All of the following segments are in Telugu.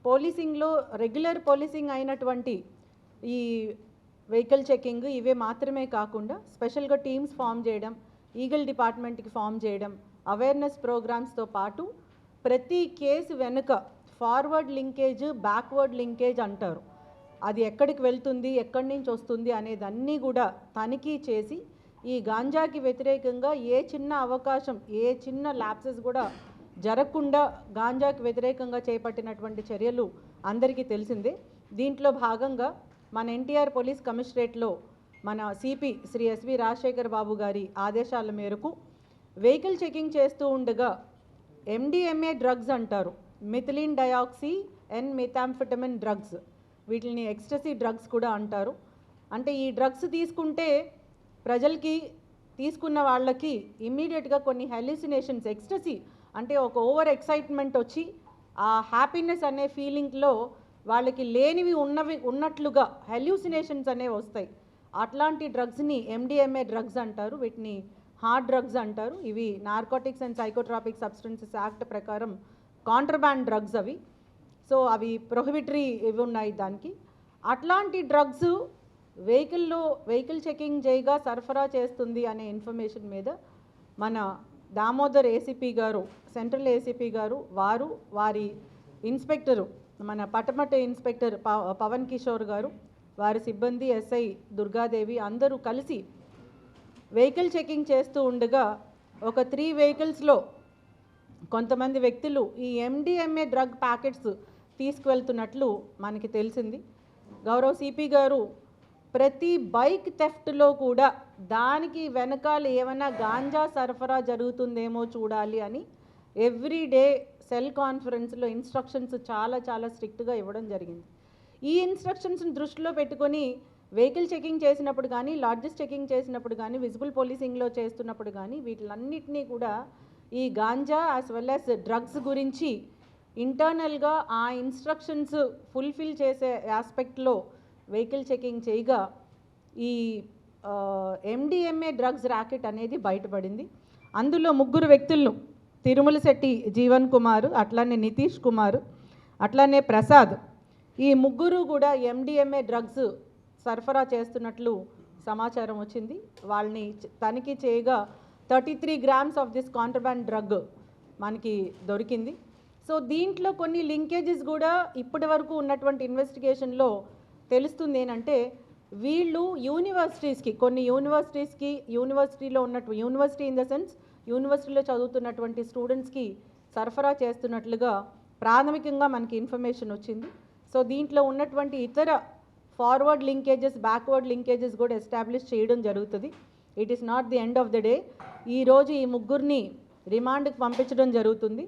పోలీసింగ్లో రెగ్యులర్ పోలీసింగ్ అయినటువంటి ఈ వెహికల్ చెకింగ్ ఇవే మాత్రమే కాకుండా స్పెషల్గా టీమ్స్ ఫామ్ చేయడం, ఈగల్ డిపార్ట్మెంట్కి ఫామ్ చేయడం, అవేర్నెస్ ప్రోగ్రామ్స్తో పాటు ప్రతి కేసు వెనుక ఫార్వర్డ్ లింకేజ్, బ్యాక్వర్డ్ లింకేజ్ అంటారు, అది ఎక్కడికి వెళ్తుంది, ఎక్కడి నుంచి వస్తుంది అనేదన్నీ కూడా తనిఖీ చేసి ఈ గాంజాకి వ్యతిరేకంగా ఏ చిన్న అవకాశం, ఏ చిన్న ల్యాప్సెస్ కూడా జరగకుండా గాంజాకి వ్యతిరేకంగా చేపట్టినటువంటి చర్యలు అందరికీ తెలిసిందే. దీంట్లో భాగంగా మన ఎన్టీఆర్ పోలీస్ కమిషనరేట్లో మన సిపి శ్రీ ఎస్వి రాజశేఖర్ బాబు గారి ఆదేశాల మేరకు వెహికల్ చెకింగ్ చేస్తూ ఉండగా MDMA డ్రగ్స్ అంటారు, methylene dioxy and methamphetamine drugs, వీటిని ఎక్స్టసీ డ్రగ్స్ కూడా అంటారు. అంటే ఈ డ్రగ్స్ తీసుకుంటే ప్రజలకి, తీసుకున్న వాళ్ళకి ఇమ్మీడియట్గా కొన్ని హెల్యూసినేషన్స్, ఎక్స్టసీ అంటే ఒక ఓవర్ ఎక్సైట్మెంట్ వచ్చి ఆ హ్యాపీనెస్ అనే ఫీలింగ్లో వాళ్ళకి లేనివి ఉన్నట్లుగా హెల్యూసినేషన్స్ అనేవి వస్తాయి. అట్లాంటి డ్రగ్స్ని MDMA డ్రగ్స్ అంటారు, వీటిని హార్డ్ డ్రగ్స్ అంటారు. ఇవి narcotics and psychotropic substances act ప్రకారం కాంట్రబ్యాండ్ డ్రగ్స్ అవి. సో అవి ప్రొహిబిటరీ ఇవి ఉన్నాయి దానికి. అట్లాంటి డ్రగ్స్ వెహికల్ చెకింగ్ చేయగా సరఫరా చేస్తుంది అనే ఇన్ఫర్మేషన్ మీద మన దామోదర్ ఏసీపీ గారు, సెంట్రల్ ఏసీపీ గారు, వారి ఇన్స్పెక్టరు మన పటమట ఇన్స్పెక్టర్ పవన్ కిషోర్ గారు, వారి సిబ్బంది ఎస్ఐ దుర్గాదేవి అందరూ కలిసి వెహికల్ చెకింగ్ చేస్తూ ఉండగా ఒక 3 వెహికల్స్లో కొంతమంది వ్యక్తులు ఈ MDMA డ్రగ్ ప్యాకెట్స్ తీసుకువెళ్తున్నట్లు మనకి తెలిసింది. గౌరవ్ సిపి గారు ప్రతి బైక్ థెఫ్ట్లో కూడా దానికి వెనకాల ఏమైనా గాంజా సరఫరా జరుగుతుందేమో చూడాలి అని ఎవ్రీడే సెల్ కాన్ఫరెన్స్లో ఇన్స్ట్రక్షన్స్ చాలా స్ట్రిక్ట్గా ఇవ్వడం జరిగింది. ఈ ఇన్స్ట్రక్షన్స్ని దృష్టిలో పెట్టుకొని వెహికల్ చెకింగ్ చేసినప్పుడు కానీ, లాడ్జెస్ చెకింగ్ చేసినప్పుడు కానీ, విజిబుల్ పోలీసింగ్లో చేస్తున్నప్పుడు కానీ వీటిలన్నిటినీ కూడా ఈ ganja as well as drugs గురించి ఇంటర్నల్గా ఆ ఇన్స్ట్రక్షన్స్ ఫుల్ఫిల్ చేసే ఆస్పెక్ట్లో వెహికల్ చెకింగ్ చేయగా ఈ MDMA డ్రగ్స్ ర్యాకెట్ అనేది బయటపడింది. అందులో 3 వ్యక్తులను, తిరుమల శెట్టి జీవన్ కుమార్, అట్లానే నితీష్ కుమార్, అట్లానే ప్రసాద్, ఈ 3 కూడా MDMA డ్రగ్స్ సరఫరా చేస్తున్నట్లు సమాచారం వచ్చింది. వాళ్ళని తనిఖీ చేయగా 33 grams of this contraband drug మనకి దొరికింది. సో దీంట్లో కొన్ని లింకేజెస్ కూడా ఇప్పటి వరకు ఉన్నటువంటి ఇన్వెస్టిగేషన్లో తెలుస్తుంది. ఏంటంటే వీళ్ళు కొన్ని యూనివర్సిటీస్కి యూనివర్సిటీలో ఉన్నట్టు, యూనివర్సిటీ ఇన్ ద సెన్స్ యూనివర్సిటీలో చదువుతున్నటువంటి స్టూడెంట్స్కి సరఫరా చేస్తున్నట్లుగా ప్రాథమికంగా మనకి ఇన్ఫర్మేషన్ వచ్చింది. సో దీంట్లో ఉన్నటువంటి ఇతర ఫార్వర్డ్ లింకేజెస్, బ్యాక్వర్డ్ లింకేజెస్ కూడా ఎస్టాబ్లిష్ చేయడం జరుగుతుంది. It is not the end of the day. ఈరోజు ఈ 3 రిమాండ్కి పంపించడం జరుగుతుంది.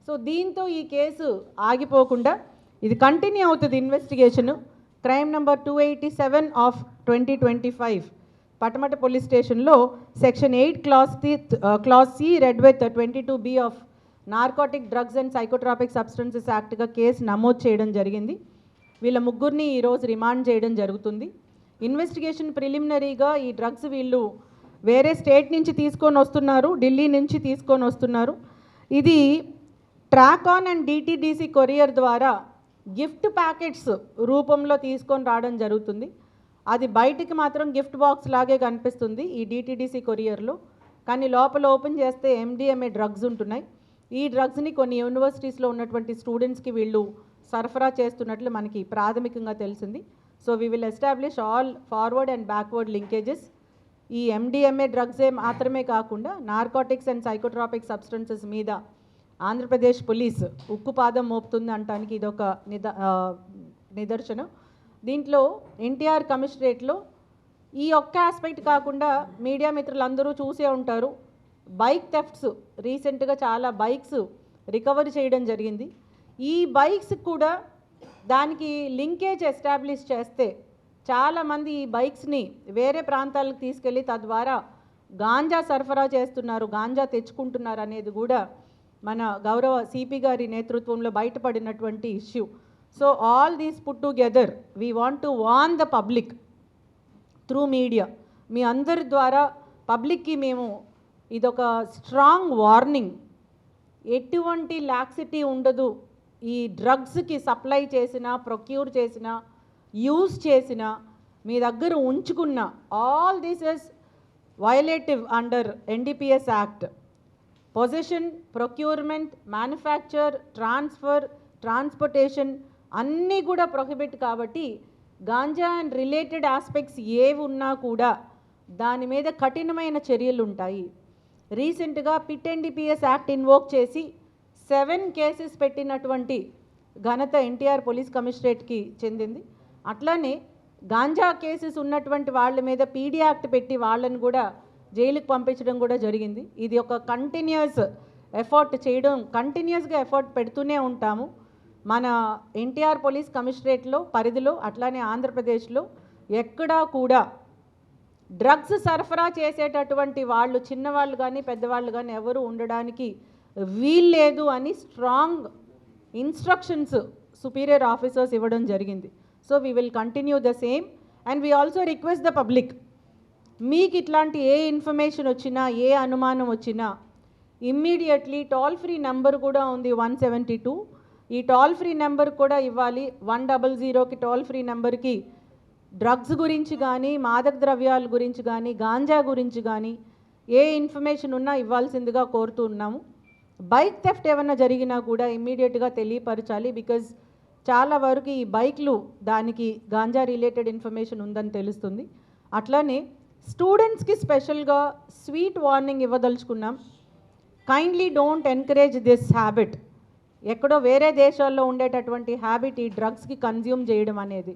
సో దీంతో ఈ కేసు ఆగిపోకుండా ఇది కంటిన్యూ అవుతుంది investigation. Crime number 287 of 2025 Patamata police స్టేషన్లో section 8 class C read with 22B of narcotic drugs and psychotropic substances యాక్ట్గా కేసు నమోదు చేయడం జరిగింది. వీళ్ళ 3 ఈరోజు రిమాండ్ చేయడం జరుగుతుంది. ఇన్వెస్టిగేషన్ ప్రిలిమినరీగా ఈ డ్రగ్స్ వీళ్ళు వేరే స్టేట్ నుంచి తీసుకొని వస్తున్నారు, ఢిల్లీ నుంచి తీసుకొని వస్తున్నారు. ఇది ట్రాకాన్ అండ్ DTDC కొరియర్ ద్వారా గిఫ్ట్ ప్యాకెట్స్ రూపంలో తీసుకొని రావడం జరుగుతుంది. అది బయటికి మాత్రం గిఫ్ట్ బాక్స్ లాగే కనిపిస్తుంది ఈ DTDC కొరియర్లో, కానీ లోపల ఓపెన్ చేస్తే MDMA డ్రగ్స్ ఉంటున్నాయి. ఈ డ్రగ్స్ని కొన్ని యూనివర్సిటీస్లో ఉన్నటువంటి స్టూడెంట్స్కి వీళ్ళు సరఫరా చేస్తున్నట్లు మనకి ప్రాథమికంగా తెలిసింది. So we will establish all forward and backward linkages. ఈ MDMA డ్రగ్సే మాత్రమే కాకుండా నార్కోటిక్స్ అండ్ సైకోట్రాపిక్ సబ్స్టెన్సెస్ మీద ఆంధ్రప్రదేశ్ పోలీస్ ఉక్కుపాదం మోపుతుంది అనటానికి ఇదొక నిదర్శనం. దీంట్లో ఎన్టీఆర్ కమిషనరేట్లో ఈ ఒక్క ఆస్పెక్ట్ కాకుండా మీడియా మిత్రులందరూ చూసే ఉంటారు, బైక్ థెఫ్ట్స్ రీసెంట్గా చాలా బైక్స్ రికవరీ చేయడం జరిగింది. ఈ బైక్స్ కూడా దానికి లింకేజ్ ఎస్టాబ్లిష్ చేస్తే చాలామంది ఈ బైక్స్ని వేరే ప్రాంతాలకు తీసుకెళ్ళి తద్వారా గాంజా సరఫరా చేస్తున్నారు, గాంజా తెచ్చుకుంటున్నారు అనేది కూడా మన గౌరవ సిపి గారి నేతృత్వంలో బయటపడినటువంటి issue. So all these put together we want to warn the public through media. మీ అందరి ద్వారా పబ్లిక్కి మేము ఇదొక స్ట్రాంగ్ వార్నింగ్, ఎటువంటి లాక్సిటీ ఉండదు ఈ డ్రగ్స్కి సప్లై చేసిన, ప్రొక్యూర్ చేసిన, యూజ్ చేసిన, మీ దగ్గర ఉంచుకున్న, all this is violative under NDPS act. Possession, procurement, manufacture, transfer, transportation అన్నీ కూడా ప్రొహిబిట్. కాబట్టి గాంజా అండ్ రిలేటెడ్ ఆస్పెక్ట్స్ ఏవి ఉన్నా కూడా దాని మీద కఠినమైన చర్యలు ఉంటాయి. రీసెంట్గా పిట్ ఎన్డీపీఎస్ యాక్ట్ ఇన్వోక్ చేసి 7 కేసెస్ పెట్టినటువంటి ఘనత ఎన్టీఆర్ పోలీస్ కమిషనరేట్కి చెందింది. అట్లానే గాంజా కేసెస్ ఉన్నటువంటి వాళ్ళ మీద పీడీ యాక్ట్ పెట్టి వాళ్ళని కూడా జైలుకి పంపించడం కూడా జరిగింది. ఇది ఒక కంటిన్యూస్ ఎఫర్ట్ చేయడం, కంటిన్యూస్గా ఎఫర్ట్ పెడుతూనే ఉంటాము. మన ఎన్టీఆర్ పోలీస్ కమిషనరేట్లో పరిధిలో, అట్లానే ఆంధ్రప్రదేశ్లో ఎక్కడా కూడా డ్రగ్స్ సరఫరా చేసేటటువంటి వాళ్ళు, చిన్నవాళ్ళు కానీ పెద్దవాళ్ళు కానీ ఎవరు ఉండడానికి వీల్లేదు అని స్ట్రాంగ్ ఇన్స్ట్రక్షన్స్ సుపీరియర్ ఆఫీసర్స్ ఇవ్వడం జరిగింది. So we will continue the same and we also request the public, మీకు ఇట్లాంటి ఏ ఇన్ఫర్మేషన్ వచ్చినా, ఏ అనుమానం వచ్చినా ఇమ్మీడియట్లీ టోల్ ఫ్రీ నెంబర్ కూడా ఉంది 172. ఈ టోల్ ఫ్రీ నెంబర్ కూడా ఇవ్వాలి. 100కి టోల్ ఫ్రీ నెంబర్కి డ్రగ్స్ గురించి కానీ, మాదక ద్రవ్యాల గురించి కానీ, గాంజా గురించి కానీ ఏ ఇన్ఫర్మేషన్ ఉన్నా ఇవ్వాల్సిందిగా కోరుతూ ఉన్నాము. బైక్ థెఫ్ట్ ఏమన్నా జరిగినా కూడా ఇమ్మీడియట్గా తెలియపరచాలి. బికాజ్ చాలా వరకు ఈ బైక్లు దానికి గాంజా రిలేటెడ్ ఇన్ఫర్మేషన్ ఉందని తెలుస్తుంది. అట్లానే స్టూడెంట్స్కి స్పెషల్గా స్వీట్ వార్నింగ్ ఇవ్వదలుచుకున్నాం. Kindly don't encourage this habit. ఎక్కడో వేరే దేశాల్లో ఉండేటటువంటి హ్యాబిట్ ఈ డ్రగ్స్కి కన్జ్యూమ్ చేయడం అనేది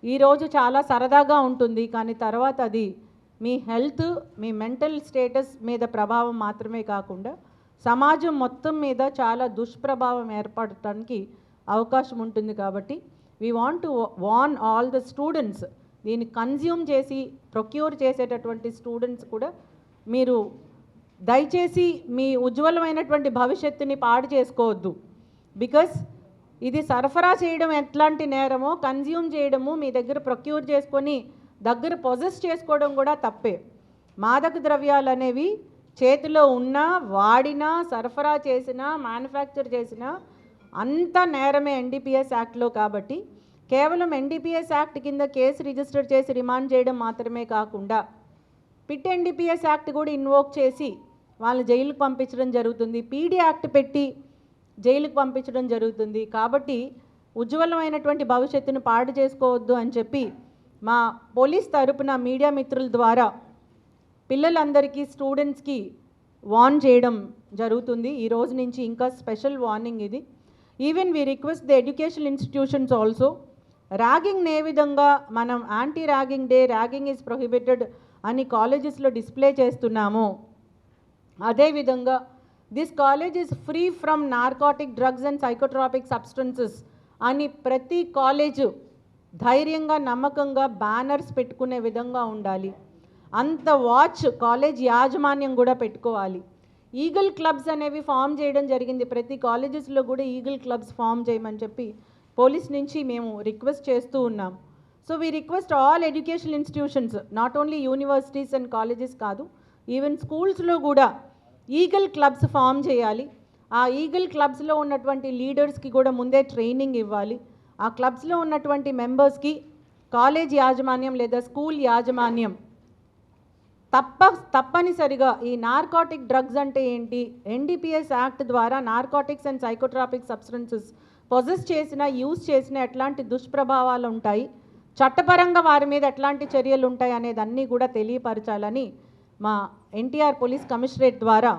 ఈరోజు చాలా సరదాగా ఉంటుంది, కానీ తర్వాత అది మీ హెల్త్, మీ మెంటల్ స్టేటస్ మీద ప్రభావం మాత్రమే కాకుండా సమాజం మొత్తం మీద చాలా దుష్ప్రభావం ఏర్పడటానికి అవకాశం ఉంటుంది. కాబట్టి we want to warn all the students, దీన్ని కన్జ్యూమ్ చేసి ప్రొక్యూర్ చేసేటటువంటి స్టూడెంట్స్ కూడా మీరు దయచేసి మీ ఉజ్వలమైనటువంటి భవిష్యత్తుని పాడు చేసుకోవద్దు. బికాస్ ఇది సరఫరా చేయడం ఎట్లాంటి నేరమో, కన్జ్యూమ్ చేయడము, మీ దగ్గర ప్రొక్యూర్ చేసుకొని దగ్గర పొజెస్ చేసుకోవడం కూడా తప్పే. మాదక ద్రవ్యాలు అనేవి చేతిలో ఉన్నా, వాడినా, సరఫరా చేసినా, మ్యానుఫ్యాక్చర్ చేసినా అంత నేరమే ఎన్డీపీఎస్ యాక్ట్లో. కాబట్టి కేవలం ఎన్డీపీఎస్ యాక్ట్ కింద కేసు రిజిస్టర్ చేసి రిమాండ్ చేయడం మాత్రమే కాకుండా పిట్ ఎన్డీపీఎస్ యాక్ట్ కూడా ఇన్వోక్ చేసి వాళ్ళని జైలుకు పంపించడం జరుగుతుంది. పీడీ యాక్ట్ పెట్టి జైలుకు పంపించడం జరుగుతుంది. కాబట్టి ఉజ్వలమైనటువంటి భవిష్యత్తును పాడు చేసుకోవద్దు అని చెప్పి మా పోలీస్ తరపున మీడియా మిత్రుల ద్వారా పిల్లలందరికీ, స్టూడెంట్స్కి వార్న్ చేయడం జరుగుతుంది. ఈ రోజు నుంచి ఇంకా స్పెషల్ వార్నింగ్ ఇది. Even we request the educational institutions also, ragging ఏ విధంగా మనం anti ragging day, ragging is prohibited అని కాలేజెస్లో డిస్ప్లే చేస్తున్నామో అదేవిధంగా this college is free from narcotic drugs and psychotropic substances అని ప్రతి కాలేజు ధైర్యంగా, నమ్మకంగా బ్యానర్స్ పెట్టుకునే విధంగా ఉండాలి. అంత వాచ్ కాలేజ్ యాజమాన్యం కూడా పెట్టుకోవాలి. ఈగల్ క్లబ్స్ అనేవి ఫామ్ చేయడం జరిగింది. ప్రతి కాలేజెస్లో కూడా ఈగల్ క్లబ్స్ ఫామ్ చేయమని చెప్పి పోలీస్ నుంచి మేము రిక్వెస్ట్ చేస్తూ ఉన్నాం. So we request all educational institutions, not only universities and colleges కాదు, ఈవెన్ స్కూల్స్లో కూడా ఈగల్ క్లబ్స్ ఫామ్ చేయాలి. ఆ ఈగల్ క్లబ్స్లో ఉన్నటువంటి లీడర్స్కి కూడా ముందే ట్రైనింగ్ ఇవ్వాలి. ఆ క్లబ్స్లో ఉన్నటువంటి మెంబర్స్కి కాలేజ్ యాజమాన్యం లేదా స్కూల్ యాజమాన్యం తప్పనిసరిగా ఈ నార్కోటిక్ డ్రగ్స్ అంటే ఏంటి, ఎన్డీపీఎస్ యాక్ట్ ద్వారా narcotics and psychotropic substances possess చేసిన, యూజ్ చేసిన ఎట్లాంటి దుష్ప్రభావాలు ఉంటాయి, చట్టపరంగా వారి మీద ఎట్లాంటి చర్యలు ఉంటాయి అనేది అన్నీ కూడా తెలియపరచాలని మా ఎన్టీఆర్ పోలీస్ కమిషనరేట్ ద్వారా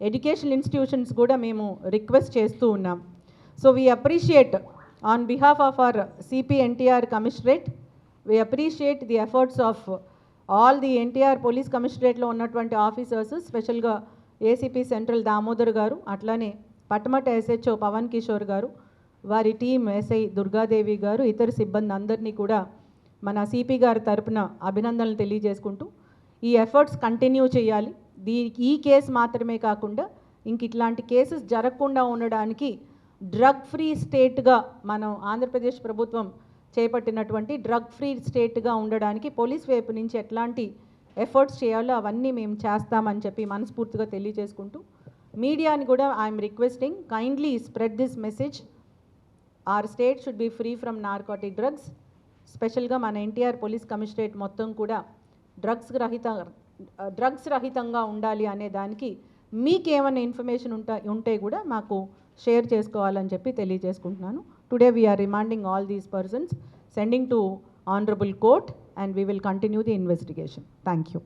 ఎడ్యుకేషనల్ ఇన్స్టిట్యూషన్స్ కూడా మేము రిక్వెస్ట్ చేస్తూ ఉన్నాం. So we appreciate on behalf of our CP NTR commissionerate, we appreciate the efforts of all the NTR police కమిషనరేట్లో ఉన్నటువంటి ఆఫీసర్స్, స్పెషల్గా ఏసీపీ సెంట్రల్ దామోదర్ గారు, అట్లానే పటమట ఎస్హెచ్ఓ పవన్ కిషోర్ గారు, వారి టీం ఎస్ఐ దుర్గాదేవి గారు, ఇతర సిబ్బంది అందరినీ కూడా మన సిపి గారి తరపున అభినందనలు తెలియజేసుకుంటూ ఈ ఎఫర్ట్స్ కంటిన్యూ చేయాలి. ఈ కేసు మాత్రమే కాకుండా ఇంక ఇట్లాంటి కేసెస్ జరగకుండా ఉండడానికి డ్రగ్ ఫ్రీ స్టేట్గా మనం ఆంధ్రప్రదేశ్ ప్రభుత్వం చేపట్టినటువంటి డ్రగ్ ఫ్రీ స్టేట్గా ఉండడానికి పోలీస్ వైపు నుంచి ఎట్లాంటి ఎఫర్ట్స్ చేయాలో అవన్నీ మేము చేస్తామని చెప్పి మనస్ఫూర్తిగా తెలియజేసుకుంటూ మీడియాని కూడా I'm requesting, kindly spread this message our state should be free from narcotic drugs. స్పెషల్గా మన ఎన్టీఆర్ పోలీస్ కమిషనరేట్ మొత్తం కూడా డ్రగ్స్ రహితంగా ఉండాలి అనే దానికి మీకేమైనా ఇన్ఫర్మేషన్ ఉంటే కూడా మాకు షేర్ చేసుకోవాలని చెప్పి తెలియజేసుకుంటున్నాను. Today we are remanding all these persons, sending to honourable court, and we will continue the investigation. Thank you.